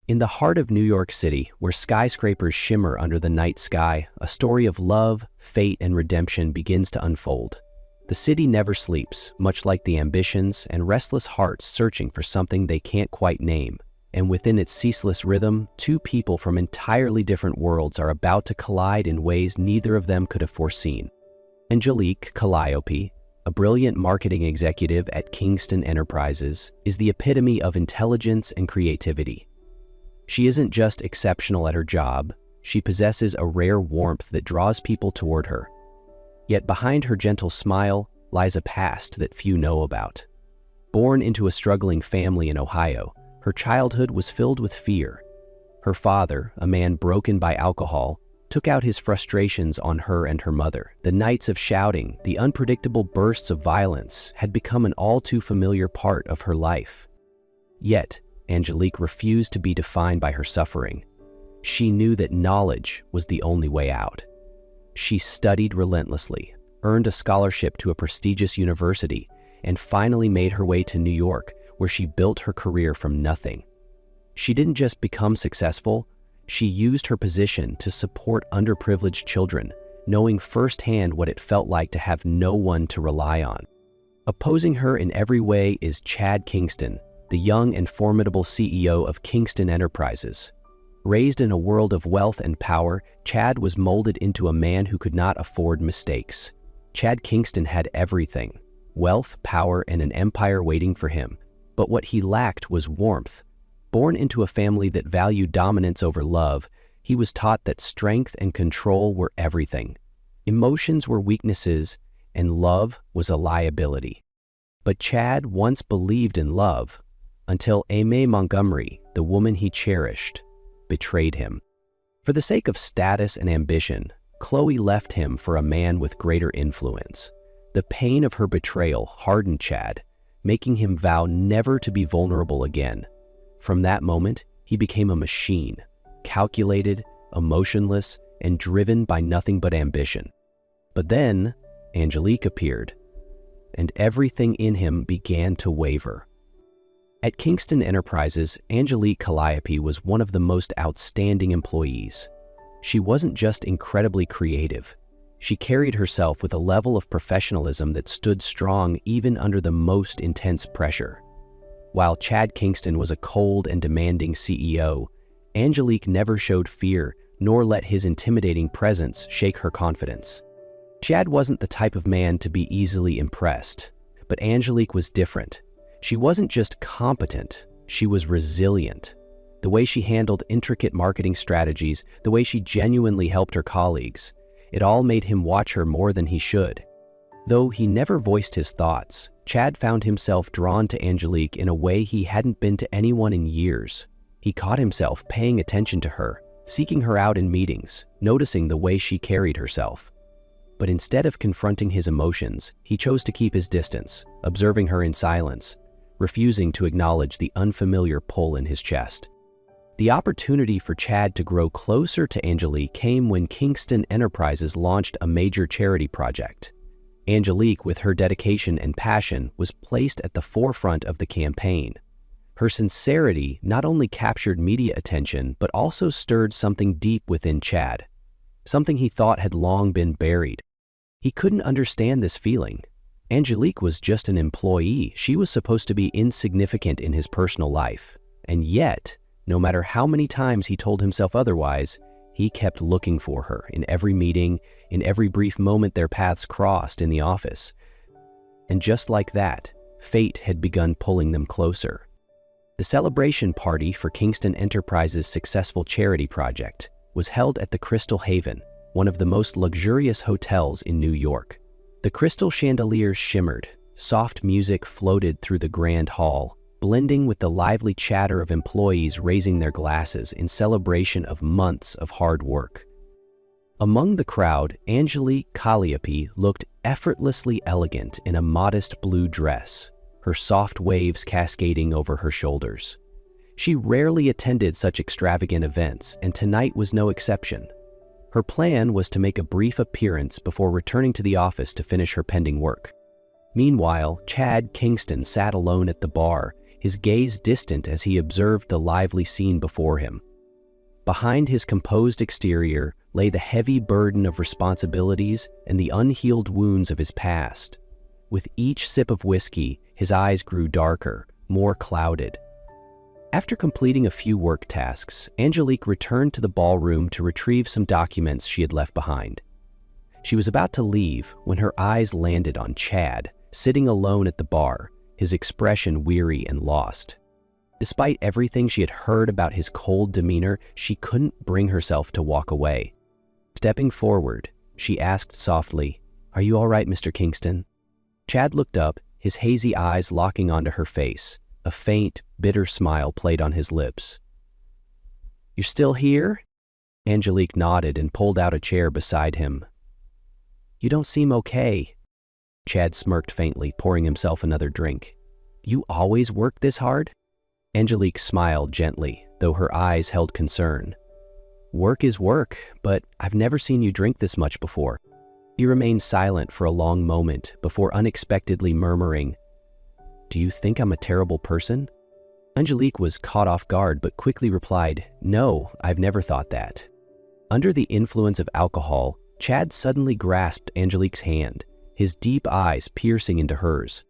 In the heart of New York City, where skyscrapers shimmer under the night sky, a story of love, fate, and redemption begins to unfold. The city never sleeps, much like the ambitions and restless hearts searching for something they can't quite name. And within its ceaseless rhythm, two people from entirely different worlds are about to collide in ways neither of them could have foreseen. Angelique Calliope, a brilliant marketing executive at Kingston Enterprises, is the epitome of intelligence and creativity. She isn't just exceptional at her job, she possesses a rare warmth that draws people toward her. Yet behind her gentle smile lies a past that few know about. Born into a struggling family in Ohio, her childhood was filled with fear. Her father, a man broken by alcohol, took out his frustrations on her and her mother. The nights of shouting, the unpredictable bursts of violence had become an all-too-familiar part of her life. Yet, Angelique refused to be defined by her suffering. She knew that knowledge was the only way out. She studied relentlessly, earned a scholarship to a prestigious university, and finally made her way to New York, where she built her career from nothing. She didn't just become successful, she used her position to support underprivileged children, knowing firsthand what it felt like to have no one to rely on. Opposing her in every way is Chad Kingston, the young and formidable CEO of Kingston Enterprises. Raised in a world of wealth and power, Chad was molded into a man who could not afford mistakes. Chad Kingston had everything: wealth, power, and an empire waiting for him. But what he lacked was warmth. Born into a family that valued dominance over love, he was taught that strength and control were everything. Emotions were weaknesses, and love was a liability. But Chad once believed in love, until Aimee Montgomery, the woman he cherished, betrayed him. For the sake of status and ambition, Chloe left him for a man with greater influence. The pain of her betrayal hardened Chad, making him vow never to be vulnerable again. From that moment, he became a machine, calculated, emotionless, and driven by nothing but ambition. But then, Angelique appeared, and everything in him began to waver. At Kingston Enterprises, Angelique Calliope was one of the most outstanding employees. She wasn't just incredibly creative. She carried herself with a level of professionalism that stood strong even under the most intense pressure. While Chad Kingston was a cold and demanding CEO, Angelique never showed fear nor let his intimidating presence shake her confidence. Chad wasn't the type of man to be easily impressed, but Angelique was different. She wasn't just competent, she was resilient. The way she handled intricate marketing strategies, the way she genuinely helped her colleagues, it all made him watch her more than he should. Though he never voiced his thoughts, Chad found himself drawn to Angelique in a way he hadn't been to anyone in years. He caught himself paying attention to her, seeking her out in meetings, noticing the way she carried herself. But instead of confronting his emotions, he chose to keep his distance, observing her in silence, refusing to acknowledge the unfamiliar pull in his chest. The opportunity for Chad to grow closer to Angelique came when Kingston Enterprises launched a major charity project. Angelique, with her dedication and passion, was placed at the forefront of the campaign. Her sincerity not only captured media attention, but also stirred something deep within Chad, something he thought had long been buried. He couldn't understand this feeling. Angelique was just an employee. She was supposed to be insignificant in his personal life. And yet, no matter how many times he told himself otherwise, he kept looking for her in every meeting, in every brief moment their paths crossed in the office. And just like that, fate had begun pulling them closer. The celebration party for Kingston Enterprises' successful charity project was held at the Crystal Haven, one of the most luxurious hotels in New York. The crystal chandeliers shimmered, soft music floated through the grand hall, blending with the lively chatter of employees raising their glasses in celebration of months of hard work. Among the crowd, Angelique Calliope looked effortlessly elegant in a modest blue dress, her soft waves cascading over her shoulders. She rarely attended such extravagant events, and tonight was no exception. Her plan was to make a brief appearance before returning to the office to finish her pending work. Meanwhile, Chad Kingston sat alone at the bar, his gaze distant as he observed the lively scene before him. Behind his composed exterior lay the heavy burden of responsibilities and the unhealed wounds of his past. With each sip of whiskey, his eyes grew darker, more clouded. After completing a few work tasks, Angelique returned to the ballroom to retrieve some documents she had left behind. She was about to leave when her eyes landed on Chad, sitting alone at the bar, his expression weary and lost. Despite everything she had heard about his cold demeanor, she couldn't bring herself to walk away. Stepping forward, she asked softly, "Are you all right, Mr. Kingston?" Chad looked up, his hazy eyes locking onto her face. A faint, bitter smile played on his lips. "You're still here?" Angelique nodded and pulled out a chair beside him. "You don't seem okay." Chad smirked faintly, pouring himself another drink. "You always work this hard?" Angelique smiled gently, though her eyes held concern. "Work is work, but I've never seen you drink this much before." He remained silent for a long moment before unexpectedly murmuring, "Do you think I'm a terrible person?" Angelique was caught off guard but quickly replied, "No, I've never thought that." Under the influence of alcohol, Chad suddenly grasped Angelique's hand, his deep eyes piercing into hers.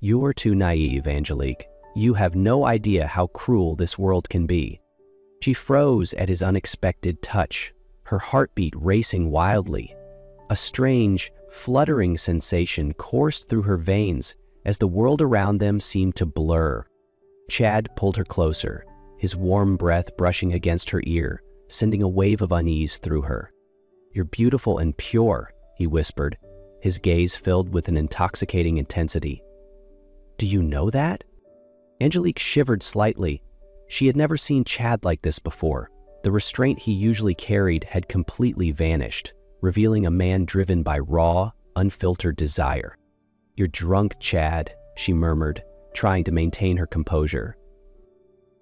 "You're too naive, Angelique. You have no idea how cruel this world can be." She froze at his unexpected touch, her heartbeat racing wildly. A strange, fluttering sensation coursed through her veins as the world around them seemed to blur. Chad pulled her closer, his warm breath brushing against her ear, sending a wave of unease through her. "You're beautiful and pure," he whispered, his gaze filled with an intoxicating intensity. "Do you know that?" Angelique shivered slightly. She had never seen Chad like this before. The restraint he usually carried had completely vanished, revealing a man driven by raw, unfiltered desire. "You're drunk, Chad," she murmured, trying to maintain her composure.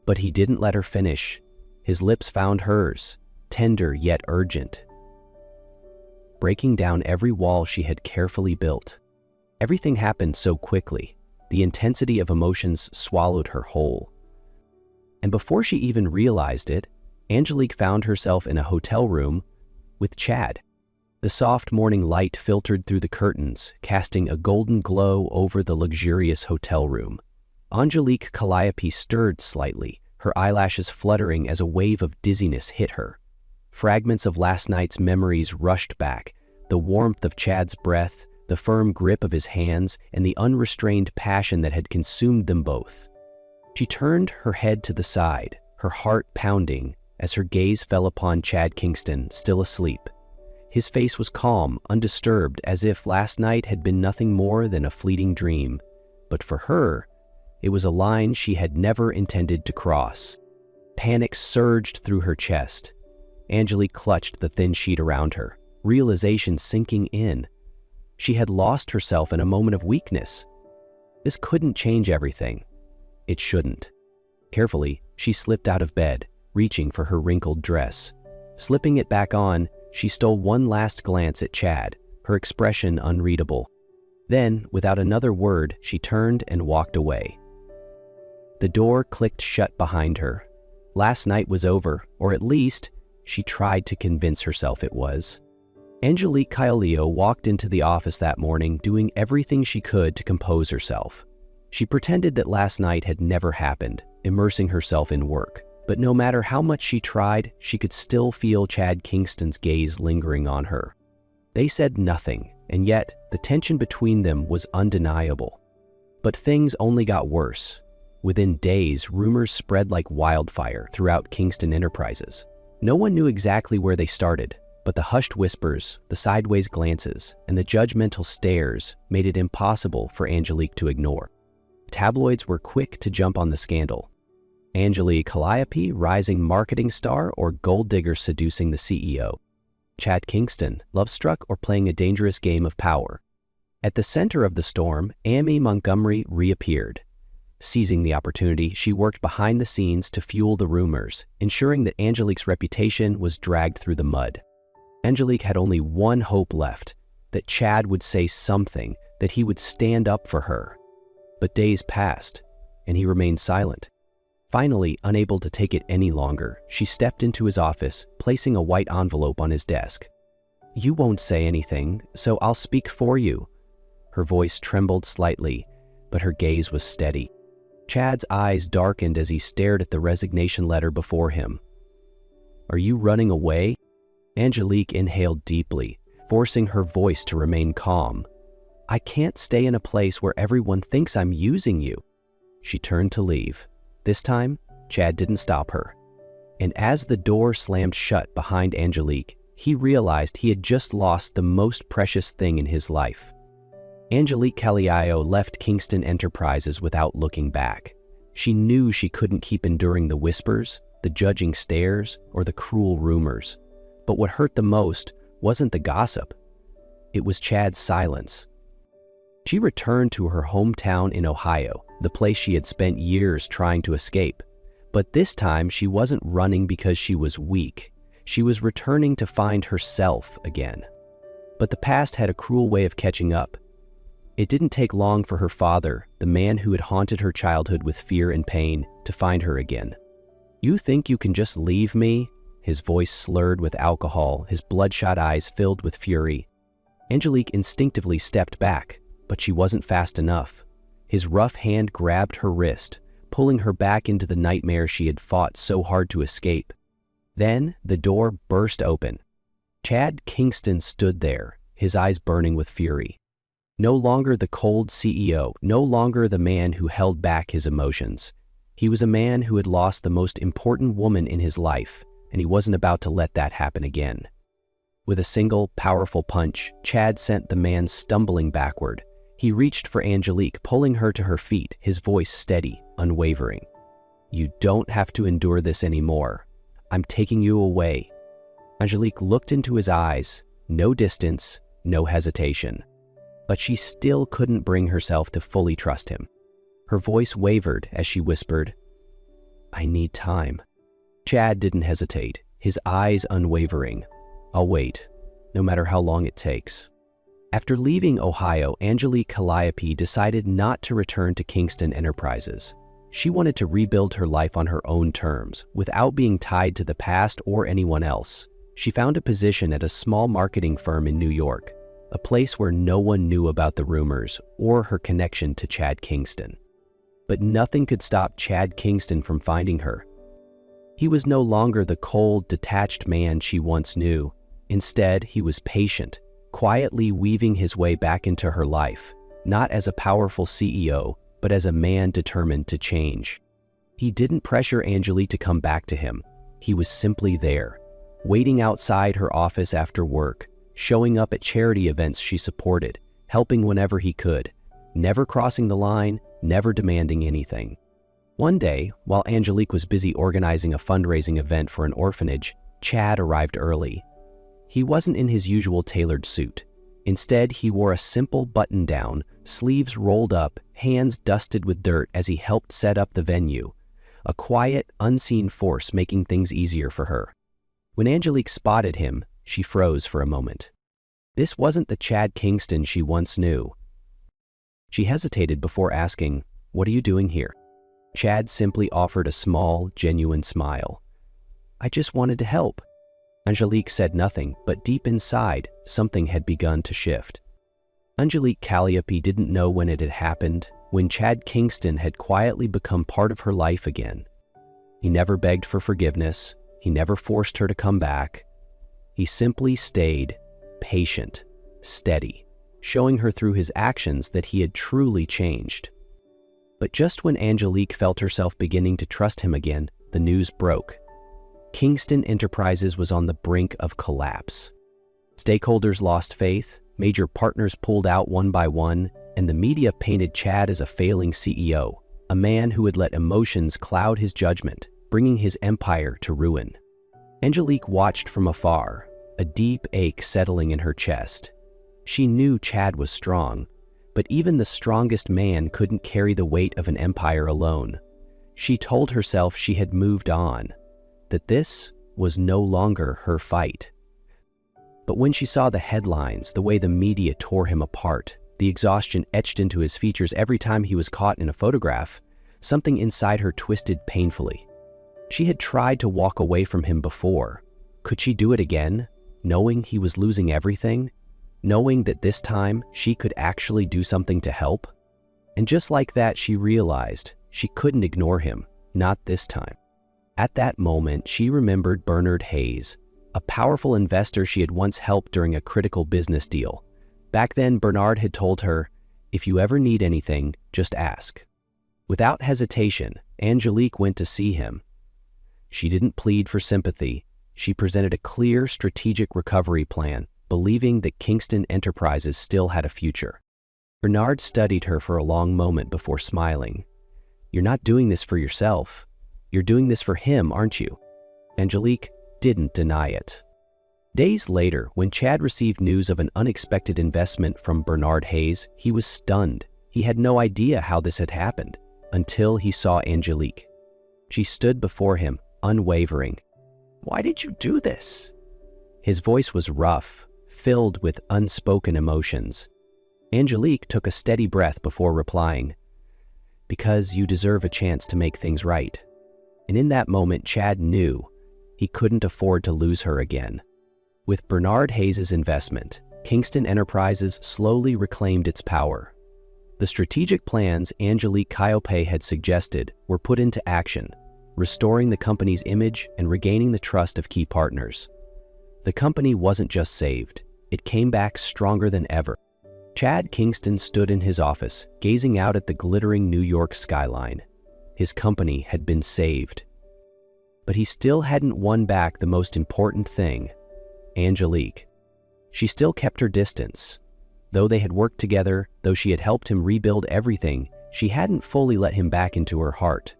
But he didn't let her finish. His lips found hers, tender yet urgent, breaking down every wall she had carefully built. Everything happened so quickly. The intensity of emotions swallowed her whole. And before she even realized it, Angelique found herself in a hotel room with Chad. The soft morning light filtered through the curtains, casting a golden glow over the luxurious hotel room. Angelique Calliope stirred slightly, her eyelashes fluttering as a wave of dizziness hit her. Fragments of last night's memories rushed back, the warmth of Chad's breath, the firm grip of his hands, and the unrestrained passion that had consumed them both. She turned her head to the side, her heart pounding, as her gaze fell upon Chad Kingston, still asleep. His face was calm, undisturbed, as if last night had been nothing more than a fleeting dream. But for her, it was a line she had never intended to cross. Panic surged through her chest. Angelique clutched the thin sheet around her, realization sinking in. She had lost herself in a moment of weakness. This couldn't change everything. It shouldn't. Carefully, she slipped out of bed, reaching for her wrinkled dress. Slipping it back on, she stole one last glance at Chad, her expression unreadable. Then, without another word, she turned and walked away. The door clicked shut behind her. Last night was over, or at least, she tried to convince herself it was. Angelique Calliope walked into the office that morning, doing everything she could to compose herself. She pretended that last night had never happened, immersing herself in work. But no matter how much she tried, she could still feel Chad Kingston's gaze lingering on her. They said nothing, and yet the tension between them was undeniable. But things only got worse. Within days, rumors spread like wildfire throughout Kingston Enterprises. No one knew exactly where they started, but the hushed whispers, the sideways glances, and the judgmental stares made it impossible for Angelique to ignore. Tabloids were quick to jump on the scandal. Angelique Calliope, rising marketing star, or gold digger seducing the CEO. Chad Kingston, love-struck or playing a dangerous game of power. At the center of the storm, Amy Montgomery reappeared. Seizing the opportunity, she worked behind the scenes to fuel the rumors, ensuring that Angelique's reputation was dragged through the mud. Angelique had only one hope left, that Chad would say something, that he would stand up for her. But days passed, and he remained silent. Finally, unable to take it any longer, she stepped into his office, placing a white envelope on his desk. "You won't say anything, so I'll speak for you." Her voice trembled slightly, but her gaze was steady. Chad's eyes darkened as he stared at the resignation letter before him. "Are you running away?" Angelique inhaled deeply, forcing her voice to remain calm. "I can't stay in a place where everyone thinks I'm using you." She turned to leave. This time, Chad didn't stop her. And as the door slammed shut behind Angelique, he realized he had just lost the most precious thing in his life. Angelique Caliao left Kingston Enterprises without looking back. She knew she couldn't keep enduring the whispers, the judging stares, or the cruel rumors. But what hurt the most wasn't the gossip. It was Chad's silence. She returned to her hometown in Ohio, the place she had spent years trying to escape. But this time she wasn't running because she was weak. She was returning to find herself again. But the past had a cruel way of catching up. It didn't take long for her father, the man who had haunted her childhood with fear and pain, to find her again. "You think you can just leave me?" His voice slurred with alcohol, his bloodshot eyes filled with fury. Angelique instinctively stepped back, but she wasn't fast enough. His rough hand grabbed her wrist, pulling her back into the nightmare she had fought so hard to escape. Then the door burst open. Chad Kingston stood there, his eyes burning with fury. No longer the cold CEO, no longer the man who held back his emotions. He was a man who had lost the most important woman in his life, and he wasn't about to let that happen again. With a single, powerful punch, Chad sent the man stumbling backward. He reached for Angelique, pulling her to her feet, his voice steady, unwavering. "You don't have to endure this anymore. I'm taking you away." Angelique looked into his eyes, no distance, no hesitation. But she still couldn't bring herself to fully trust him. Her voice wavered as she whispered, "I need time." Chad didn't hesitate, his eyes unwavering. "I'll wait, no matter how long it takes." After leaving Ohio, Angelique Calliope decided not to return to Kingston Enterprises. She wanted to rebuild her life on her own terms, without being tied to the past or anyone else. She found a position at a small marketing firm in New York, a place where no one knew about the rumors or her connection to Chad Kingston. But nothing could stop Chad Kingston from finding her. He was no longer the cold, detached man she once knew. Instead, he was patient, quietly weaving his way back into her life, not as a powerful CEO, but as a man determined to change. He didn't pressure Angelique to come back to him. He was simply there, waiting outside her office after work, showing up at charity events she supported, helping whenever he could, never crossing the line, never demanding anything. One day, while Angelique was busy organizing a fundraising event for an orphanage, Chad arrived early. He wasn't in his usual tailored suit. Instead, he wore a simple button-down, sleeves rolled up, hands dusted with dirt as he helped set up the venue, a quiet, unseen force making things easier for her. When Angelique spotted him, she froze for a moment. This wasn't the Chad Kingston she once knew. She hesitated before asking, "What are you doing here?" Chad simply offered a small, genuine smile. "I just wanted to help." Angelique said nothing, but deep inside, something had begun to shift. Angelique Calliope didn't know when it had happened, when Chad Kingston had quietly become part of her life again. He never begged for forgiveness. He never forced her to come back. He simply stayed, patient, steady, showing her through his actions that he had truly changed. But just when Angelique felt herself beginning to trust him again, the news broke. Kingston Enterprises was on the brink of collapse. Stakeholders lost faith, major partners pulled out one by one, and the media painted Chad as a failing CEO, a man who had let emotions cloud his judgment, bringing his empire to ruin. Angelique watched from afar, a deep ache settling in her chest. She knew Chad was strong, but even the strongest man couldn't carry the weight of an empire alone. She told herself she had moved on, that this was no longer her fight. But when she saw the headlines, the way the media tore him apart, the exhaustion etched into his features every time he was caught in a photograph, something inside her twisted painfully. She had tried to walk away from him before. Could she do it again, knowing he was losing everything? Knowing that this time she could actually do something to help? And just like that, she realized she couldn't ignore him, not this time. At that moment, she remembered Bernard Hayes, a powerful investor she had once helped during a critical business deal. Back then, Bernard had told her, "If you ever need anything, just ask." Without hesitation, Angelique went to see him. She didn't plead for sympathy. She presented a clear strategic recovery plan, believing that Kingston Enterprises still had a future. Bernard studied her for a long moment before smiling. "You're not doing this for yourself. You're doing this for him, aren't you?" Angelique didn't deny it. Days later, when Chad received news of an unexpected investment from Bernard Hayes, he was stunned. He had no idea how this had happened until he saw Angelique. She stood before him, unwavering. "Why did you do this?" His voice was rough, filled with unspoken emotions. Angelique took a steady breath before replying, "Because you deserve a chance to make things right." And in that moment, Chad knew he couldn't afford to lose her again. With Bernard Hayes' investment, Kingston Enterprises slowly reclaimed its power. The strategic plans Angelique Kiope had suggested were put into action, restoring the company's image and regaining the trust of key partners. The company wasn't just saved, it came back stronger than ever. Chad Kingston stood in his office, gazing out at the glittering New York skyline. His company had been saved. But he still hadn't won back the most important thing, Angelique. She still kept her distance. Though they had worked together, though she had helped him rebuild everything, she hadn't fully let him back into her heart.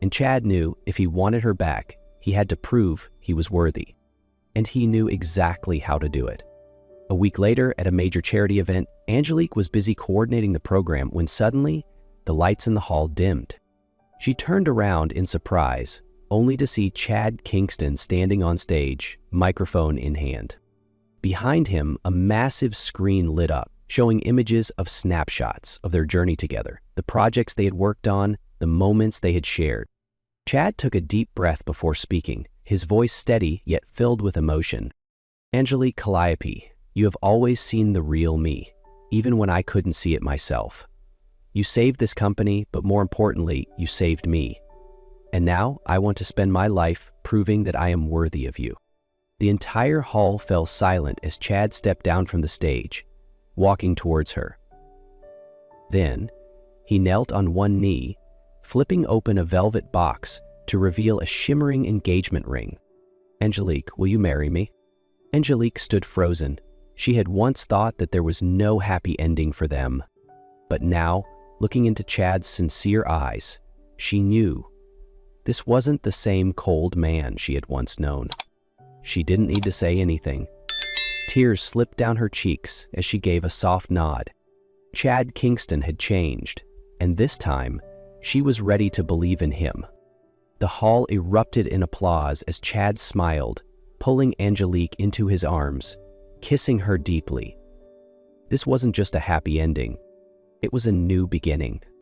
And Chad knew if he wanted her back, he had to prove he was worthy. And he knew exactly how to do it. A week later, at a major charity event, Angelique was busy coordinating the program when suddenly, the lights in the hall dimmed. She turned around in surprise, only to see Chad Kingston standing on stage, microphone in hand. Behind him, a massive screen lit up, showing images of snapshots of their journey together, the projects they had worked on, the moments they had shared. Chad took a deep breath before speaking, his voice steady yet filled with emotion. "Angelique Kiope, you have always seen the real me, even when I couldn't see it myself. You saved this company, but more importantly, you saved me. And now I want to spend my life proving that I am worthy of you." The entire hall fell silent as Chad stepped down from the stage, walking towards her. Then, he knelt on one knee, flipping open a velvet box to reveal a shimmering engagement ring. "Angelique, will you marry me?" Angelique stood frozen. She had once thought that there was no happy ending for them. But now, looking into Chad's sincere eyes, she knew this wasn't the same cold man she had once known. She didn't need to say anything. Tears slipped down her cheeks as she gave a soft nod. Chad Kingston had changed, and this time, she was ready to believe in him. The hall erupted in applause as Chad smiled, pulling Angelique into his arms, kissing her deeply. This wasn't just a happy ending. It was a new beginning.